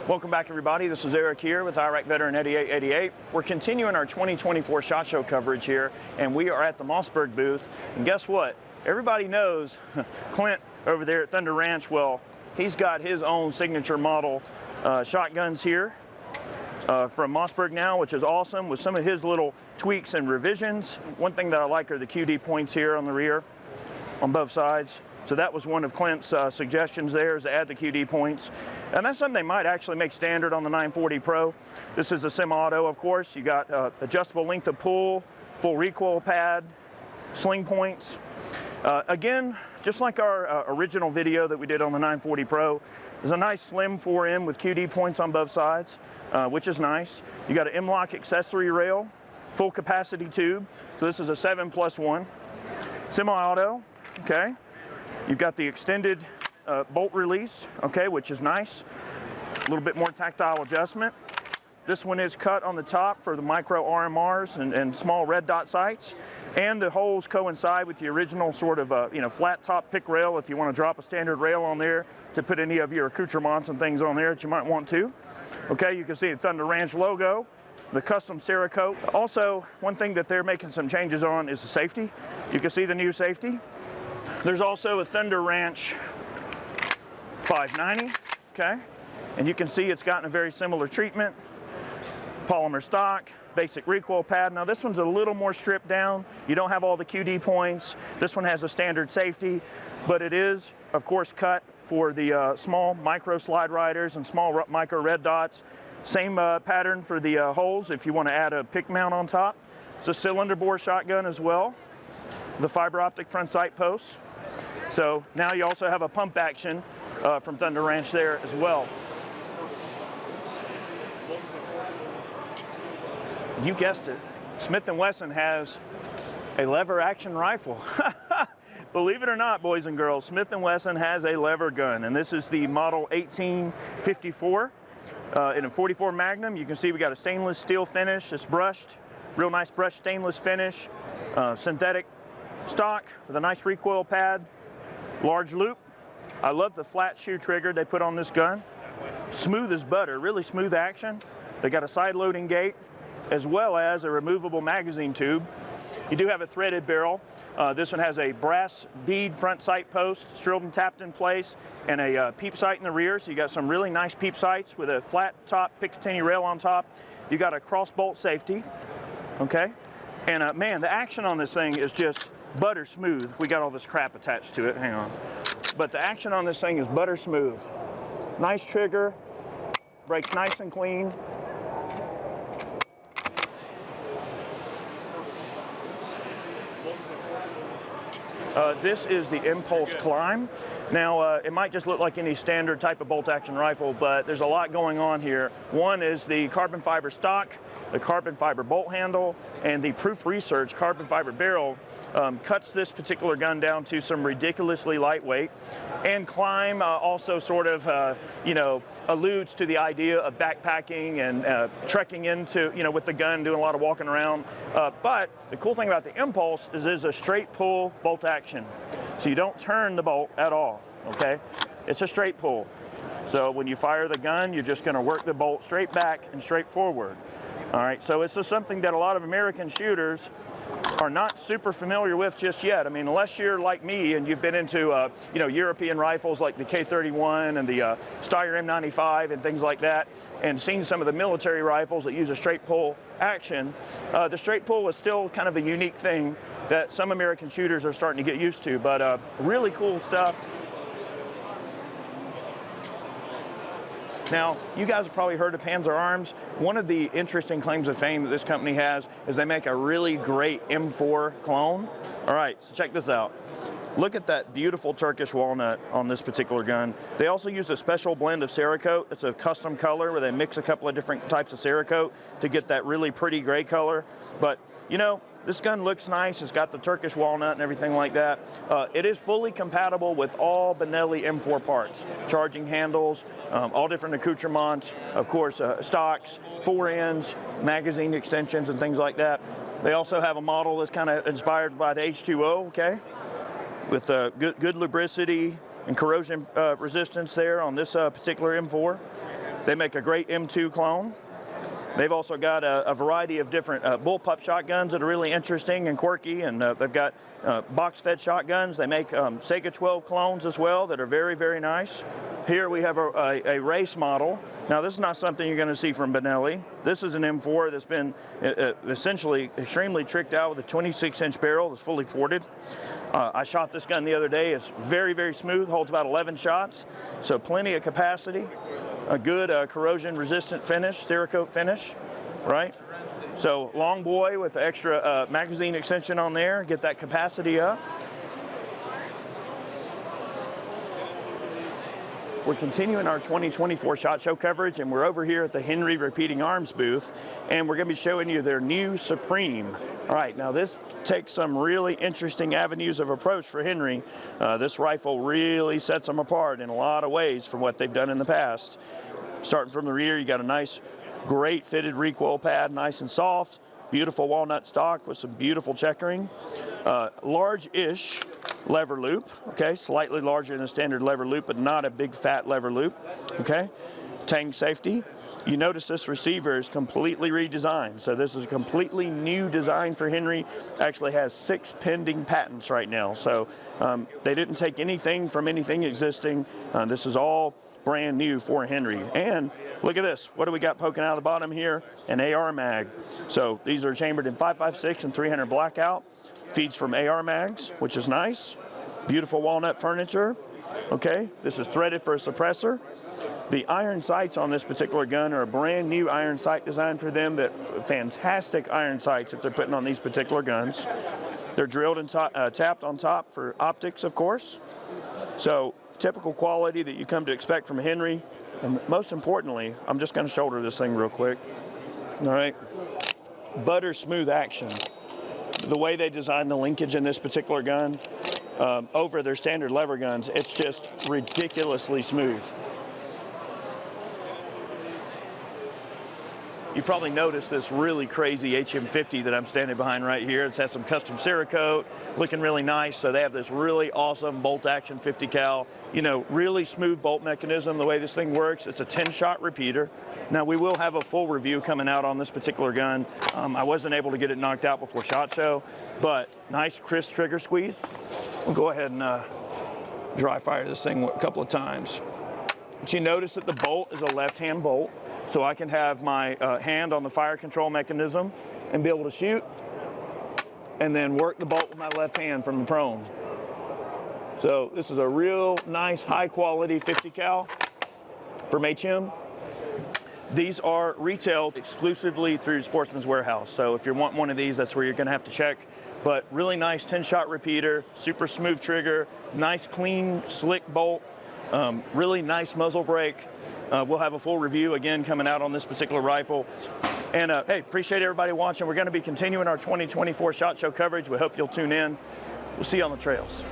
Welcome back, everybody. This is Eric here with Iraq Veteran 8888. We're continuing our 2024 SHOT Show coverage here, and we are at the Mossberg booth. And guess what? Everybody knows Clint over there at Thunder Ranch. Well, he's got his own signature model shotguns here from Mossberg now, which is awesome, with some of his little tweaks and revisions. One thing that I like are the QD points here on the rear, on both sides. So that was one of Clint's suggestions there, is to add the QD points. And that's something they might actually make standard on the 940 Pro. This is a semi-auto, of course. You got adjustable length of pull, full recoil pad, sling points. Again, just like our original video that we did on the 940 Pro, there's a nice slim 4M with QD points on both sides, which is nice. You got an M-LOK accessory rail, full capacity tube. So this is a 7+1. Semi-auto, okay. You've got the extended bolt release, okay, which is nice. A little bit more tactile adjustment. This one is cut on the top for the micro RMRs and small red dot sights. And the holes coincide with the original sort of flat top pick rail if you want to drop a standard rail on there to put any of your accoutrements and things on there that you might want to. Okay, you can see the Thunder Ranch logo, the custom Cerakote. Also, one thing that they're making some changes on is the safety. You can see the new safety. There's also a Thunder Ranch 590, okay? And you can see it's gotten a very similar treatment. Polymer stock, basic recoil pad. Now this one's a little more stripped down. You don't have all the QD points. This one has a standard safety, but it is, of course, cut for the small micro slide riders and small micro red dots. Same pattern for the holes if you want to add a pick mount on top. It's a cylinder bore shotgun as well. The fiber optic front sight posts. So now you also have a pump action from Thunder Ranch there as well. You guessed it, Smith & Wesson has a lever action rifle. Believe it or not, boys and girls, Smith & Wesson has a lever gun, and this is the model 1854 in a 44 Magnum. You can see we got a stainless steel finish. It's brushed, real nice brushed stainless finish, synthetic stock with a nice recoil pad, large loop. I love the flat shoe trigger they put on this gun. Smooth as butter, really smooth action. They got a side loading gate as well as a removable magazine tube. You do have a threaded barrel. This one has a brass bead front sight post, drilled and tapped in place, and a peep sight in the rear. So you got some really nice peep sights with a flat top Picatinny rail on top. You got a cross bolt safety, okay? And man, the action on this thing is just butter smooth. We got all this crap attached to it, hang on. But the action on this thing is butter smooth. Nice trigger, breaks nice and clean. This is the Impulse Climb. Now, it might just look like any standard type of bolt action rifle, but there's a lot going on here. One is the carbon fiber stock, the carbon fiber bolt handle, and the Proof Research carbon fiber barrel cuts this particular gun down to some ridiculously lightweight. And Climb also sort of, alludes to the idea of backpacking and trekking into, with the gun, doing a lot of walking around. But the cool thing about the Impulse is it's a straight pull bolt action. So you don't turn the bolt at all, okay? It's a straight pull. So when you fire the gun, you're just gonna work the bolt straight back and straight forward. All right, so it's just something that a lot of American shooters are not super familiar with just yet. I mean, unless you're like me and you've been into, European rifles like the K31 and the Steyr M95 and things like that, and seen some of the military rifles that use a straight pull action, the straight pull is still kind of a unique thing that some American shooters are starting to get used to, but really cool stuff. Now, you guys have probably heard of Panzer Arms. One of the interesting claims of fame that this company has is they make a really great M4 clone. All right, so check this out. Look at that beautiful Turkish walnut on this particular gun. They also use a special blend of Cerakote. It's a custom color where they mix a couple of different types of Cerakote to get that really pretty gray color. But, this gun looks nice. It's got the Turkish walnut and everything like that. It is fully compatible with all Benelli M4 parts. Charging handles, all different accoutrements, of course, stocks, fore ends, magazine extensions, and things like that. They also have a model that's kind of inspired by the H2O, okay? With good lubricity and corrosion resistance there on this particular M4. They make a great M2 clone. They've also got a variety of different bullpup shotguns that are really interesting and quirky, and they've got box-fed shotguns. They make Sega 12 clones as well that are very, very nice. Here we have a race model. Now this is not something you're going to see from Benelli. This is an M4 that's been essentially extremely tricked out with a 26-inch barrel that's fully ported. I shot this gun the other day. It's very, very smooth, holds about 11 shots, so plenty of capacity. A good corrosion-resistant finish, Cerakote finish, right? So long boy with extra magazine extension on there, get that capacity up. We're continuing our 2024 SHOT Show coverage, and we're over here at the Henry Repeating Arms booth, and we're going to be showing you their new Supreme. All right, now this takes some really interesting avenues of approach for Henry. This rifle really sets them apart in a lot of ways from what they've done in the past. Starting from the rear, you got a nice, great fitted recoil pad, nice and soft, beautiful walnut stock with some beautiful checkering. Large-ish lever loop, okay, slightly larger than the standard lever loop, but not a big fat lever loop, okay. Tang safety. You notice this receiver is completely redesigned, so this is a completely new design for Henry. Actually has 6 pending patents right now, so they didn't take anything from anything existing. This is all brand new for Henry. And look at this, what do we got poking out of the bottom here? An AR mag. So these are chambered in 5.56 and 300 blackout. Feeds from AR mags, which is nice. Beautiful walnut furniture. Okay, this is threaded for a suppressor. The iron sights on this particular gun are a brand new iron sight design for them. That fantastic iron sights that they're putting on these particular guns. They're drilled and tapped on top for optics, of course. So typical quality that you come to expect from Henry. And most importantly, I'm just going to shoulder this thing real quick. All right, butter smooth action. The way they designed the linkage in this particular gun over their standard lever guns, it's just ridiculously smooth. You probably noticed this really crazy HM50 that I'm standing behind right here. It's had some custom Cerakote, looking really nice. So they have this really awesome bolt action 50 cal, you know, really smooth bolt mechanism. The way this thing works, it's a 10-shot repeater. Now we will have a full review coming out on this particular gun. I wasn't able to get it knocked out before SHOT Show, but nice crisp trigger squeeze. We'll go ahead and dry fire this thing a couple of times. But you notice that the bolt is a left-hand bolt. So I can have my hand on the fire control mechanism and be able to shoot and then work the bolt with my left hand from the prone. So this is a real nice high quality 50 cal from HM. These are retailed exclusively through Sportsman's Warehouse. So if you want one of these, that's where you're gonna have to check. But really nice 10-shot repeater, super smooth trigger, nice clean slick bolt, really nice muzzle brake. We'll have a full review again coming out on this particular rifle. And hey, appreciate everybody watching. We're going to be continuing our 2024 SHOT Show coverage. We hope you'll tune in. We'll see you on the trails.